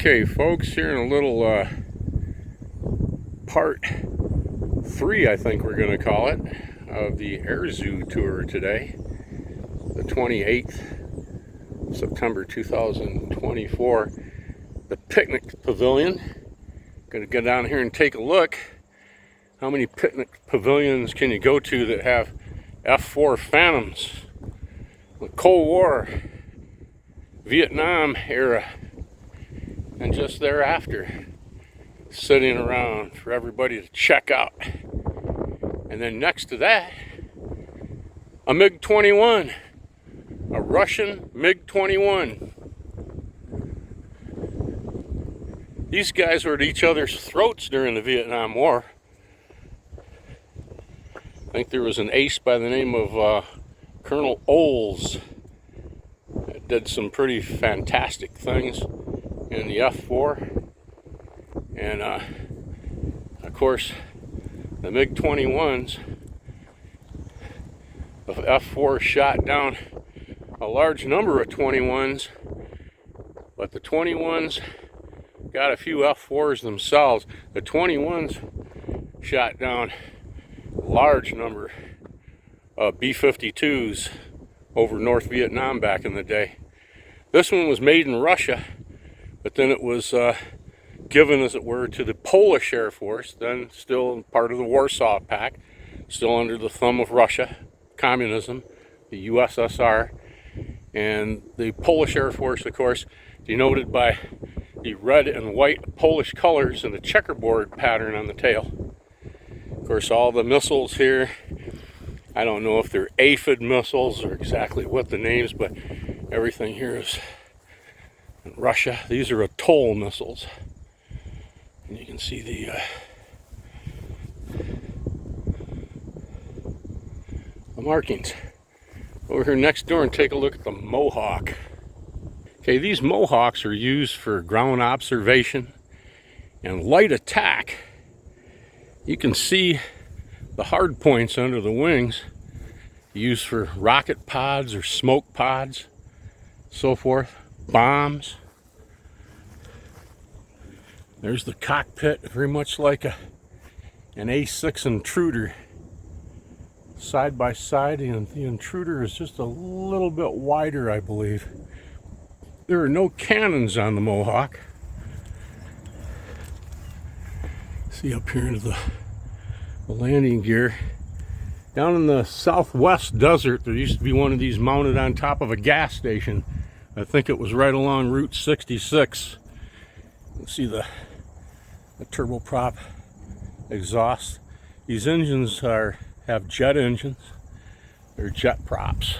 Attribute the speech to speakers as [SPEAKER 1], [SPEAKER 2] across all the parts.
[SPEAKER 1] Okay, folks, here in a little part 3, I think we're going to call it, of the Air Zoo tour today, the 28th September 2024. The picnic pavilion. Going to go down here and take a look. How many picnic pavilions can you go to that have F-4 Phantoms? The Cold War, Vietnam era, and just thereafter, sitting around for everybody to check out. And then next to that, a MiG-21, a Russian MiG-21. These guys were at each other's throats during the Vietnam War. I think there was an ace by the name of Colonel Oles that did some pretty fantastic things in the F-4. And of course, the MiG-21s of F-4 shot down a large number of 21s, but the 21s got a few F-4s themselves. The 21s shot down a large number of B-52s over North Vietnam back in the day. This one was made in Russia, but then it was given, as it were, to the Polish Air Force, then still part of the Warsaw Pact, still under the thumb of Russia, communism, the USSR, and the Polish Air Force, of course, denoted by the red and white Polish colors and the checkerboard pattern on the tail. Of course, all the missiles here, I don't know if they're aphid missiles or exactly what the names, but everything here is in Russia. These are atoll missiles. And you can see the markings. Over here next door and take a look at the Mohawk. Okay, these Mohawks are used for ground observation and light attack. You can see the hard points under the wings, used for rocket pods or smoke pods, so forth, bombs. There's the cockpit, very much like an A6 Intruder. Side by side, and the Intruder is just a little bit wider, I believe. There are no cannons on the Mohawk. See up here into the landing gear. Down in the southwest desert, there used to be one of these mounted on top of a gas station. I think it was right along Route 66. You can see the turboprop exhaust. These engines have jet engines. They're jet props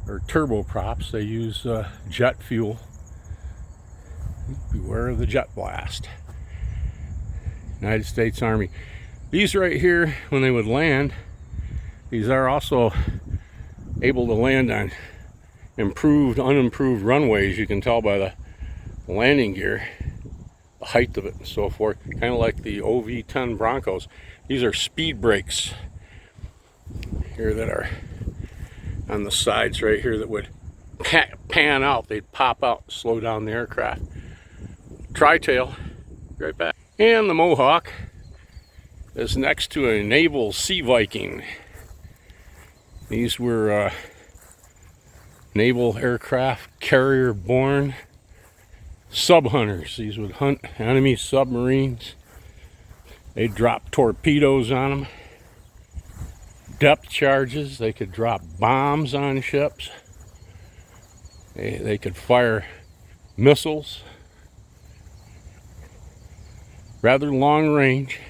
[SPEAKER 1] or turboprops. They use jet fuel. Beware of the jet blast. United States Army. These right here, when they would land, these are also able to land on improved, unimproved runways. You can tell by the landing gear, the height of it and so forth, kind of like the OV-10 Broncos. These are speed brakes here that are on the sides right here that would pan out. They'd pop out, slow down the aircraft. Tri-tail, right back. And the Mohawk is next to a naval Sea Viking. These were naval aircraft carrier borne sub hunters. These would hunt enemy submarines. They'd drop torpedoes on them, depth charges. They could drop bombs on ships. They could fire missiles, rather long range.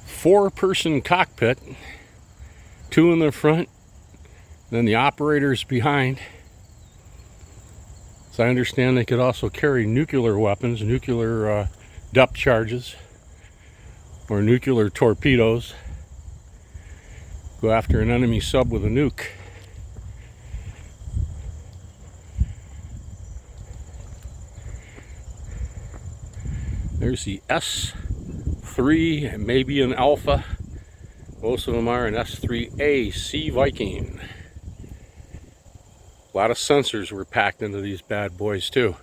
[SPEAKER 1] 4-person cockpit, 2 in the front, then the operators behind. As I understand, they could also carry nuclear weapons, nuclear depth charges, or nuclear torpedoes. Go after an enemy sub with a nuke. There's the S3, and maybe an Alpha. Most of them are an S3A Sea Viking. A lot of sensors were packed into these bad boys too.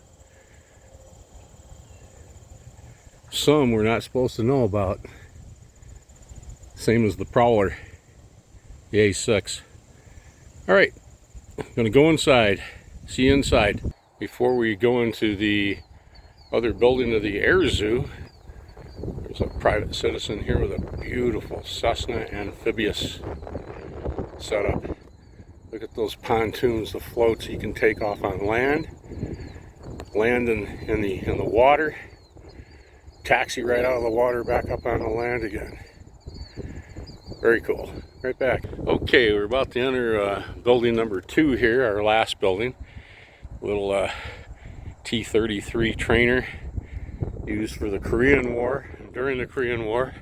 [SPEAKER 1] Some we're not supposed to know about. Same as the Prowler, the A6. All right, I'm gonna go inside. See you inside. Before we go into the other building of the Air Zoo, there's a private citizen here with a beautiful Cessna amphibious setup. Look at those pontoons, the floats you can take off on land, land in the water, taxi right out of the water back up on the land again. Very cool. Right back. Okay, we're about to enter building number 2 here, our last building. Little T-33 trainer used for the Korean War. And during the Korean War,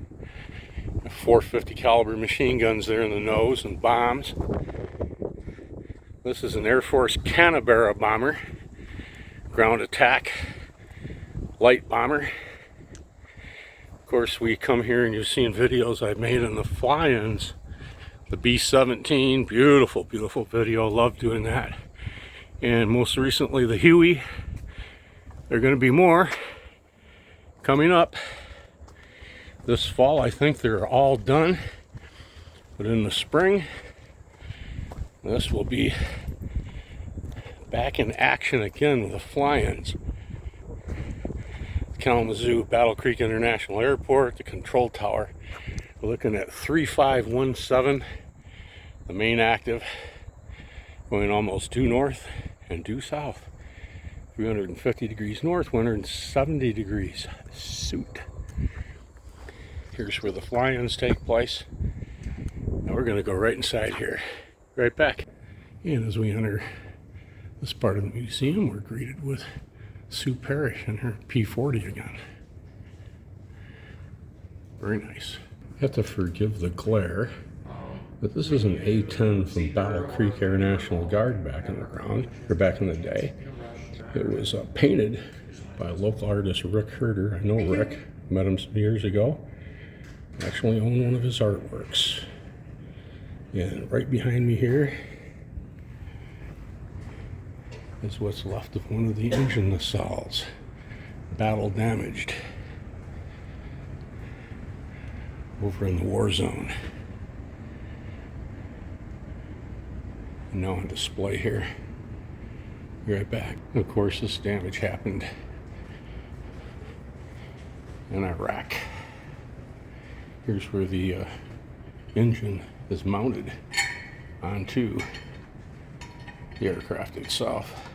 [SPEAKER 1] 450 caliber machine guns there in the nose and bombs. This is an Air Force Canberra bomber, ground attack light bomber. Of course, we come here and you've seen videos I've made in the fly-ins. The B-17, beautiful, beautiful video. Love doing that. And most recently, the Huey. There are going to be more coming up this fall. I think they're all done. But in the spring, this will be back in action again with the fly-ins. Kalamazoo, Battle Creek International Airport, the control tower. We're looking at 3517, the main active, going almost due north and due south. 350 degrees north, 170 degrees suit. Here's where the fly-ins take place. Now we're going to go right inside here. Right back. And as we enter this part of the museum, we're greeted with Sue Parrish and her P-40 again. Very nice. You have to forgive the glare, but this is an A-10 from Battle Creek Air National Guard back in the ground, or back in the day. It was painted by a local artist, Rick Herder. I know Rick, met him some years ago. Actually own one of his artworks. And right behind me here is what's left of one of the engine nacelles, battle damaged, over in the war zone. And now on display here. Be right back. Of course, this damage happened in Iraq. Here's where the engine is mounted onto the aircraft itself.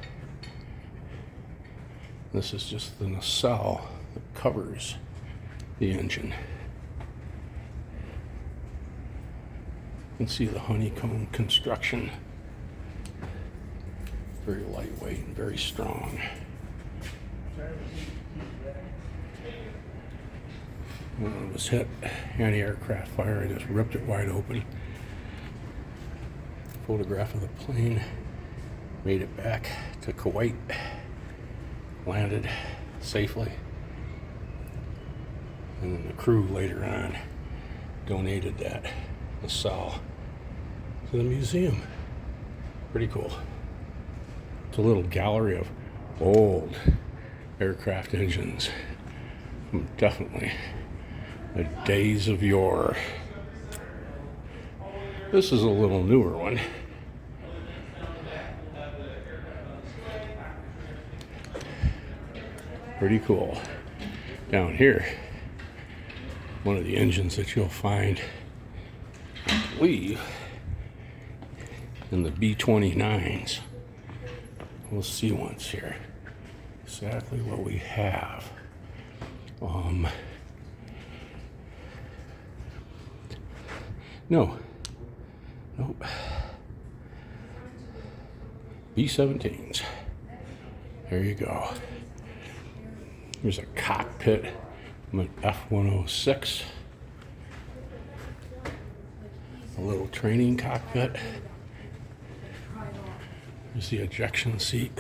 [SPEAKER 1] This is just the nacelle that covers the engine. You can see the honeycomb construction. Very lightweight and very strong. When it was hit, anti-aircraft fire, I just ripped it wide open. Photograph of the plane. Made it back to Kuwait. Landed safely. And then the crew later on donated that nacelle to the museum. Pretty cool. It's a little gallery of old aircraft engines from definitely the days of yore. This is a little newer one. Pretty cool. Down here, one of the engines that you'll find, I believe, in the B-29s. We'll see once here exactly what we have. Nope. B-17s. There you go. There's a cockpit from an F-106. A little training cockpit. There's the ejection seat.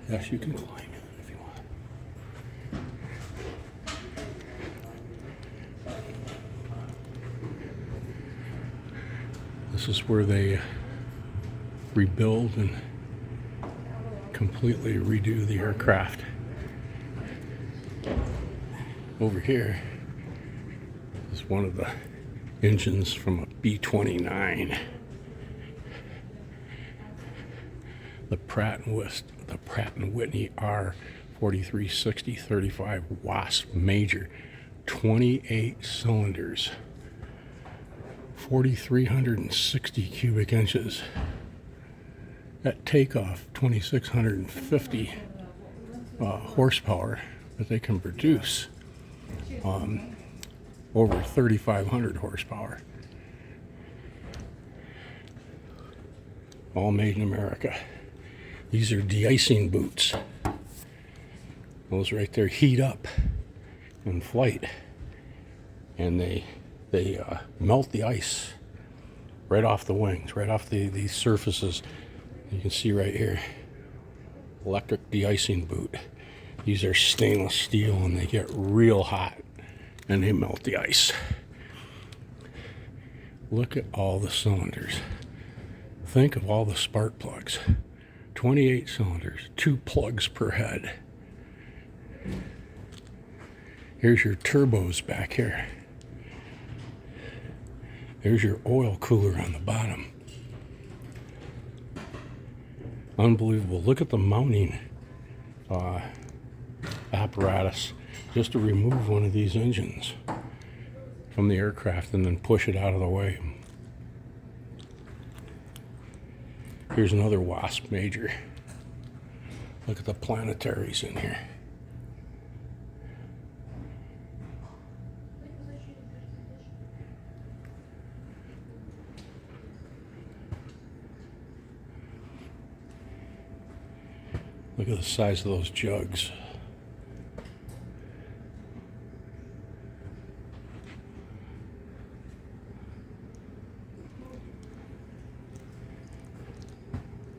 [SPEAKER 1] Yes, you can climb in if you want. This is where they rebuild and completely redo the aircraft. Over here is one of the engines from a B-29. The Pratt & Whitney R4360-35 Wasp Major, 28 cylinders, 4,360 cubic inches. At takeoff, 2,650 horsepower, but they can produce over 3,500 horsepower. All made in America. These are de-icing boots. Those right there heat up in flight, and they melt the ice right off the wings, right off these surfaces. You can see right here, electric de-icing boot. These are stainless steel, and they get real hot and they melt the ice. Look at all the cylinders. Think of all the spark plugs. 28 cylinders, 2 plugs per head. Here's your turbos back here. There's your oil cooler on the bottom. Unbelievable. Look at the mounting apparatus just to remove one of these engines from the aircraft and then push it out of the way. Here's another Wasp Major. Look at the planetaries in here. Look at the size of those jugs.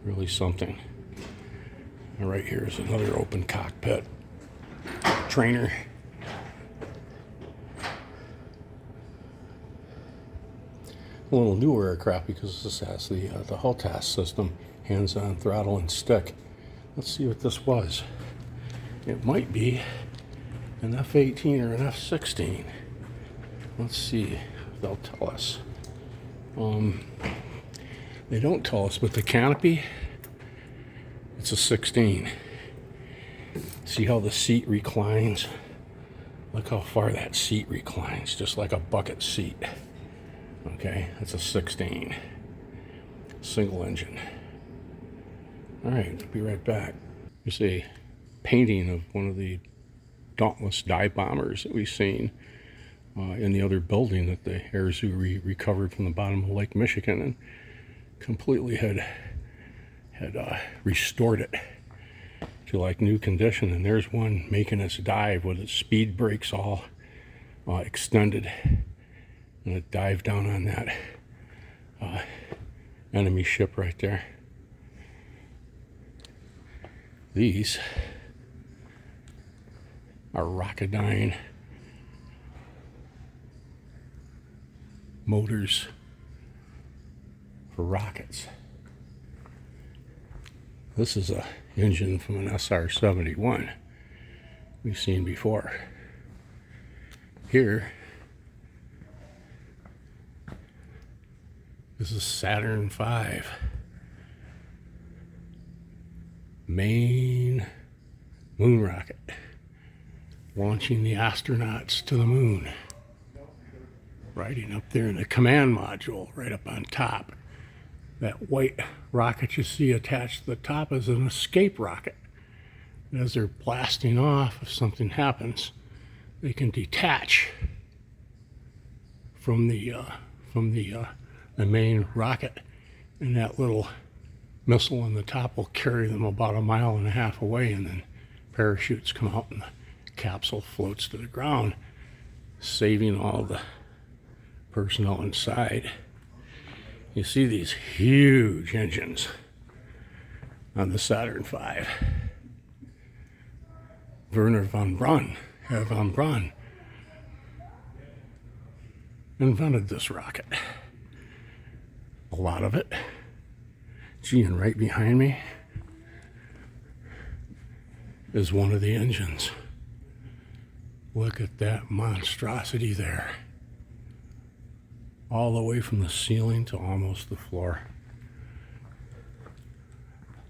[SPEAKER 1] Really something. And right here is another open cockpit trainer. A little newer aircraft because this has the HULTAS system, hands-on throttle and stick. Let's see what this was. It might be an F-18 or an F-16. Let's see if they'll tell us. They don't tell us, but the canopy, it's a 16. See how the seat reclines? Look how far that seat reclines, just like a bucket seat. Okay, that's a 16. Single engine. All right, be right back. There's a painting of one of the Dauntless dive bombers that we've seen in the other building that the Air Zoo recovered from the bottom of Lake Michigan and completely had restored it to like new condition. And there's one making its dive with its speed brakes all extended, and it dived down on that enemy ship right there. These are Rocketdyne motors for rockets. This is a engine from an SR-71 we've seen before. Here, this is Saturn V. Main moon rocket, launching the astronauts to the moon. Riding up there in the command module, right up on top. That white rocket you see attached to the top is an escape rocket. As they're blasting off, if something happens, they can detach from the main rocket, and that little missile on the top will carry them about 1.5 miles away, and then parachutes come out and the capsule floats to the ground, saving all the personnel inside. You see these huge engines on the Saturn V. Werner von Braun, Herr von Braun, invented this rocket. a lot of it. Gee, and right behind me is one of the engines. Look at that monstrosity there. All the way from the ceiling to almost the floor.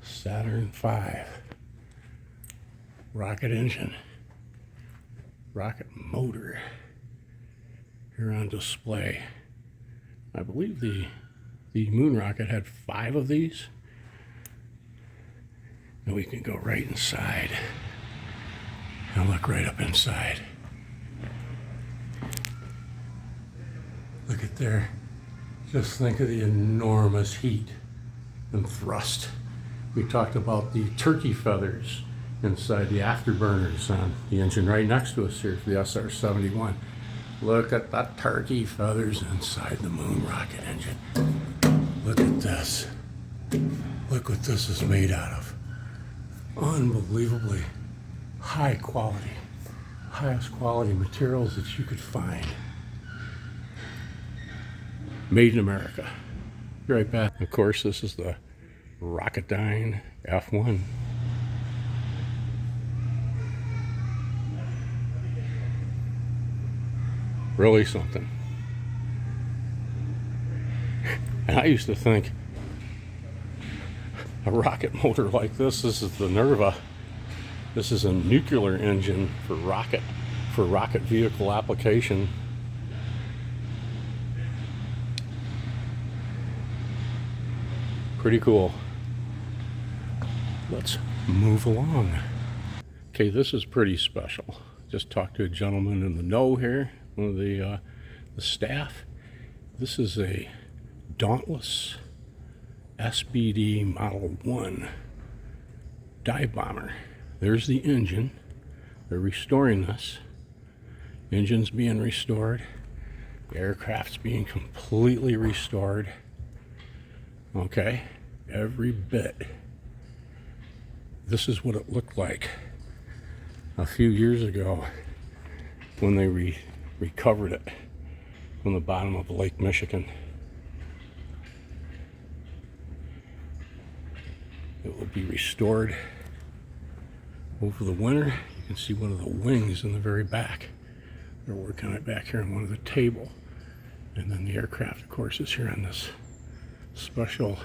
[SPEAKER 1] Saturn V. Rocket engine. Rocket motor. Here on display. I believe the moon rocket had 5 of these. And we can go right inside and look right up inside. Look at there. Just think of the enormous heat and thrust. We talked about the turkey feathers inside the afterburners on the engine right next to us here for the SR-71. Look at the turkey feathers inside the moon rocket engine. Look at this. Look what this is made out of. Unbelievably high quality, highest quality materials that you could find. Made in America. Be right back. Of course, this is the Rocketdyne F1. Really something. And I used to think a rocket motor like this is the Nerva. This is a nuclear engine for rocket vehicle application. Pretty cool. Let's move along. Okay, this is pretty special. Just talked to a gentleman in the know here, one of the staff. This is a Dauntless SBD Model 1 dive bomber. There's the engine. They're restoring this. Engine's being restored. The aircraft's being completely restored. Okay, every bit. This is what it looked like a few years ago when they recovered it from the bottom of Lake Michigan. It will be restored over the winter. You can see one of the wings in the very back. They're working on it back here on one of the table. And then the aircraft, of course, is here on this special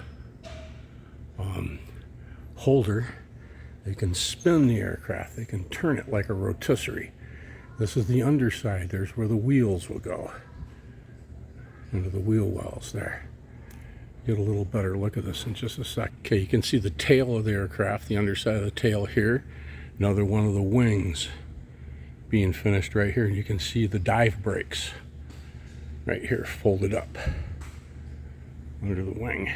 [SPEAKER 1] holder. They can spin the aircraft. They can turn it like a rotisserie. This is the underside. There's where the wheels will go. Into the wheel wells there. Get a little better look at this in just a sec. Okay, you can see the tail of the aircraft, the underside of the tail here. Another one of the wings being finished right here. And you can see the dive brakes right here folded up under the wing.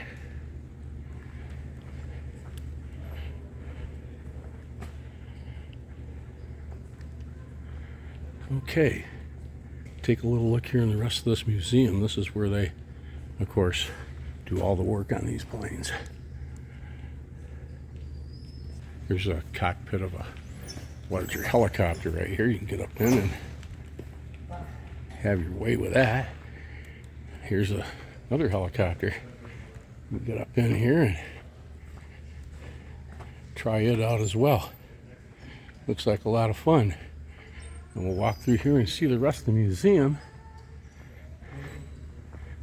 [SPEAKER 1] Okay, take a little look here in the rest of this museum. This is where they, of course, do all the work on these planes. Here's a cockpit of a larger helicopter right here. You can get up in and have your way with that. Here's another helicopter. You can get up in here and try it out as well. Looks like a lot of fun. And we'll walk through here and see the rest of the museum.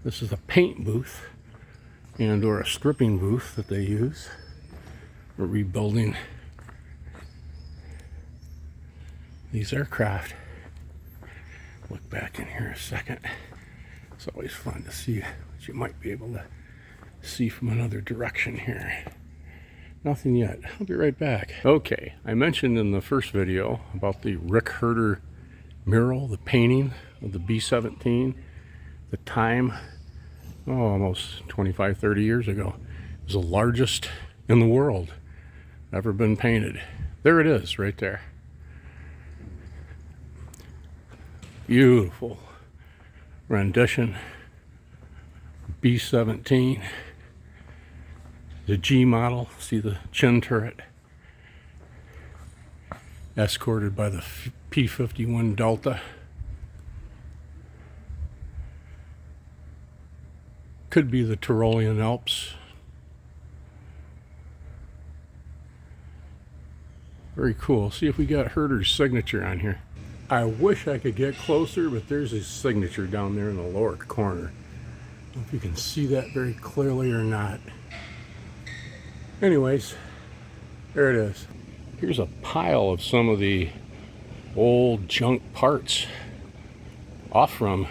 [SPEAKER 1] This is a paint booth and or a stripping booth that they use for rebuilding these aircraft. Look back in here a second. It's always fun to see what you might be able to see from another direction here. Nothing yet. I'll be right back. Okay, I mentioned in the first video about the Rick Herder mural, the painting of the B-17. The time, almost 25, 30 years ago. It was the largest in the world ever been painted. There it is, right there. Beautiful rendition. B-17. The G model, see the chin turret, escorted by the P-51 Delta. Could be the Tyrolean Alps. Very cool. See if we got Herder's signature on here. I wish I could get closer, but there's his signature down there in the lower corner. I don't know if you can see that very clearly or not. Anyways, there it is. Here's a pile of some of the old junk parts off from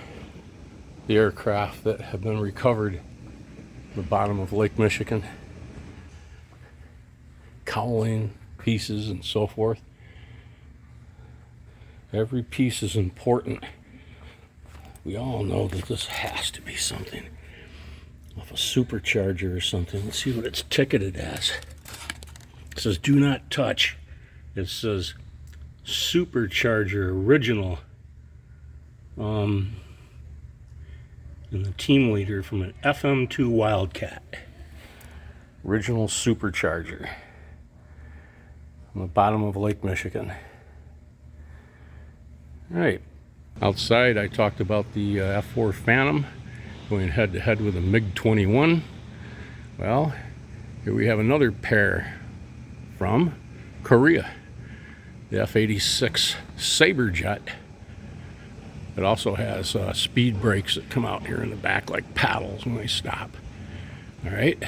[SPEAKER 1] the aircraft that have been recovered at the bottom of Lake Michigan. Cowling pieces and so forth. Every piece is important. We all know that this has to be something off a supercharger or something. Let's see what it's ticketed as. It says do not touch. It says supercharger original. And the team leader from an FM2 Wildcat. Original supercharger. On the bottom of Lake Michigan. All right. Outside, I talked about the F-4 Phantom going head-to-head with a MiG-21. Well, here we have another pair from Korea. The F-86 Sabre jet. It also has speed brakes that come out here in the back like paddles when they stop. All right.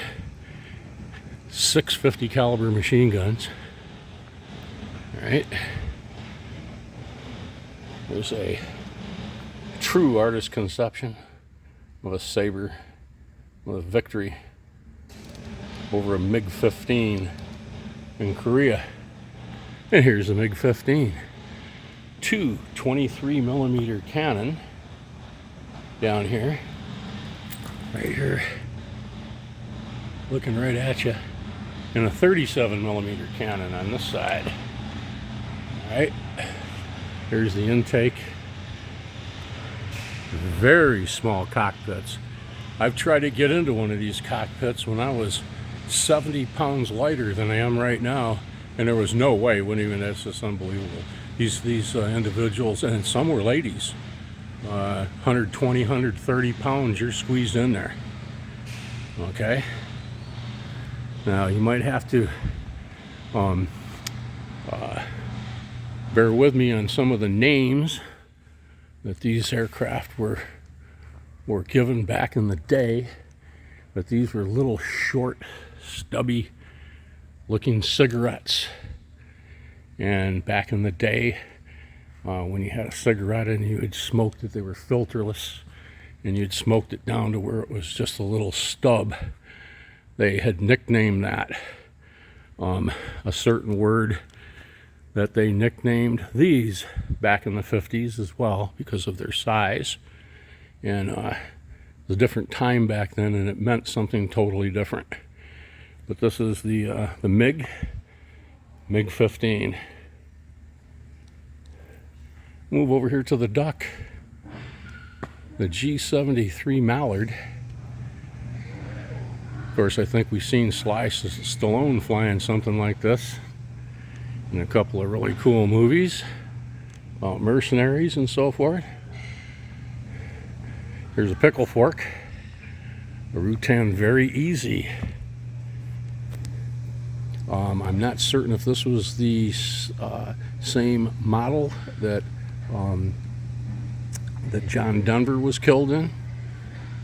[SPEAKER 1] 650 caliber machine guns. All right. There's a true artist conception of a Sabre with a victory over a MiG-15 in Korea. And here's a MiG-15. Two 23mm cannon down here. Right here. Looking right at you. And a 37mm cannon on this side. Alright. Here's the intake. Very small cockpits. I've tried to get into one of these cockpits when I was 70 pounds lighter than I am right now, and there was no way. That's just unbelievable. These individuals, and some were ladies, 120, 130 pounds, you're squeezed in there. Okay? Now, you might have to bear with me on some of the names that these aircraft were given back in the day, but these were little short, stubby looking cigarettes. And back in the day, when you had a cigarette and you had smoked it, they were filterless, and you'd smoked it down to where it was just a little stub. They had nicknamed that a certain word that they nicknamed these back in the 50s as well because of their size. And it was a different time back then, and it meant something totally different. But this is the MiG-15. Move over here to the duck. The G-73 Mallard. Of course, I think we've seen Sly Stallone flying something like this in a couple of really cool movies about mercenaries and so forth. Here's a pickle fork. A Rutan Very Easy. I'm not certain if this was the same model that John Denver was killed in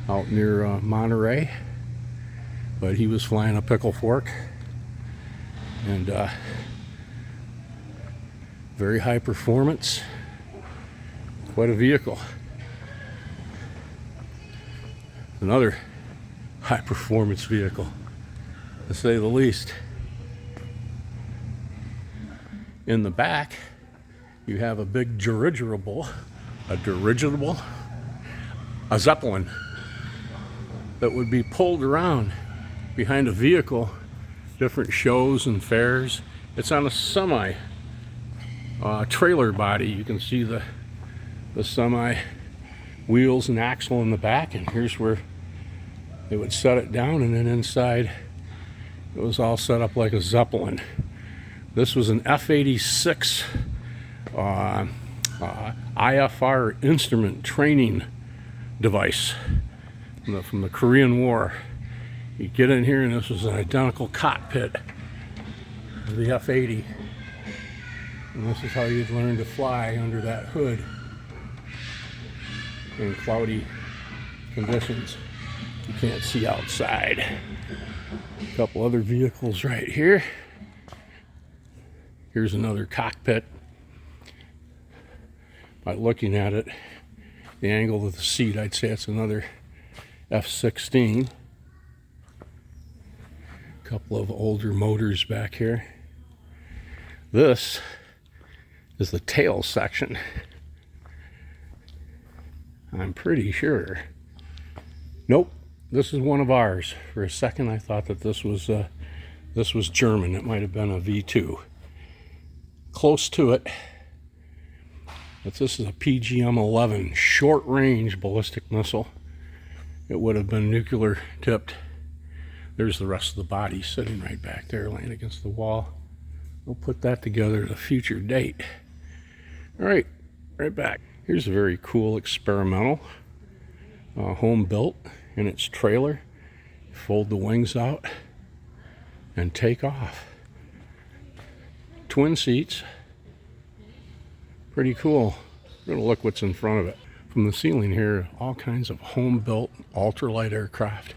[SPEAKER 1] out near Monterey, but he was flying a pickle fork, and very high performance, quite a vehicle. Another high performance vehicle, to say the least. In the back, you have a big dirigible, a Zeppelin that would be pulled around behind a vehicle, different shows and fairs. It's on a semi trailer body. You can see the semi wheels and axle in the back, and here's where they would set it down, and then inside it was all set up like a Zeppelin. This was an F-86 IFR instrument training device. from the Korean War. You get in here and this was an identical cockpit of the F-80. And this is how you'd learn to fly under that hood in cloudy conditions. You can't see outside. A couple other vehicles right here. Here's another cockpit. By looking at it, the angle of the seat, I'd say it's another F-16. A couple of older motors back here. This is the tail section. I'm pretty sure. Nope, this is one of ours. For a second, I thought that this was German. It might have been a V2. Close to it. But this is a PGM-11 short-range ballistic missile. It would have been nuclear tipped. There's the rest of the body sitting right back there, laying against the wall. We'll put that together at a future date. All right, right back. Here's a very cool experimental home built in its trailer. Fold the wings out and take off. Twin seats. Pretty cool. We're gonna look what's in front of it. From the ceiling here, all kinds of home-built ultralight aircraft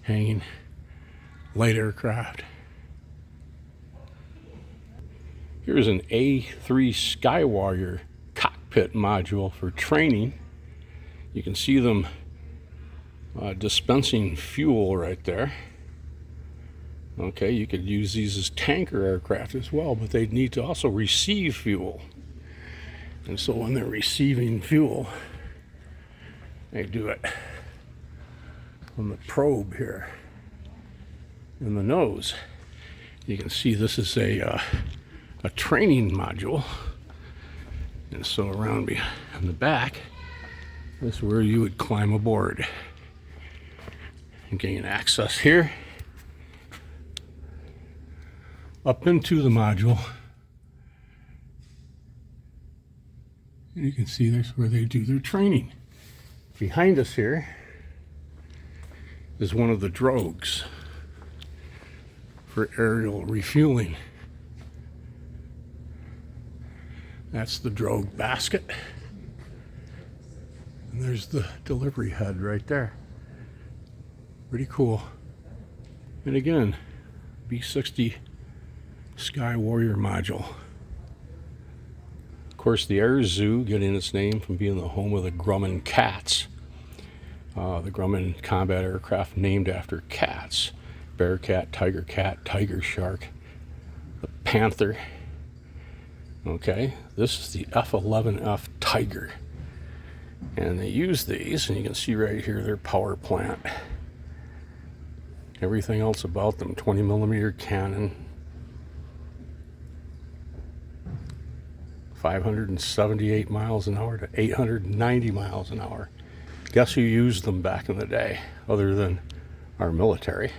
[SPEAKER 1] hanging, light aircraft. Here's an A3 Skywarrior cockpit module for training. You can see them dispensing fuel right there. Okay, you could use these as tanker aircraft as well, but they'd need to also receive fuel. And so when they're receiving fuel, they do it on the probe here in the nose. You can see this is a training module. And so around behind the back, this is where you would climb aboard and gain access here up into the module. And you can see there's where they do their training. Behind us here is one of the drogues for aerial refueling. That's the drogue basket. And there's the delivery head right there. Pretty cool. And again, B-60 Skywarrior module. Of course, the Air Zoo getting its name from being the home of the Grumman cats. The Grumman combat aircraft named after cats. Bearcat, tiger shark, the panther. Okay, this is the F-11F Tiger. And they use these, and you can see right here their power plant. Everything else about them, 20mm cannon, 578 miles an hour to 890 miles an hour. Guess who used them back in the day, other than our military?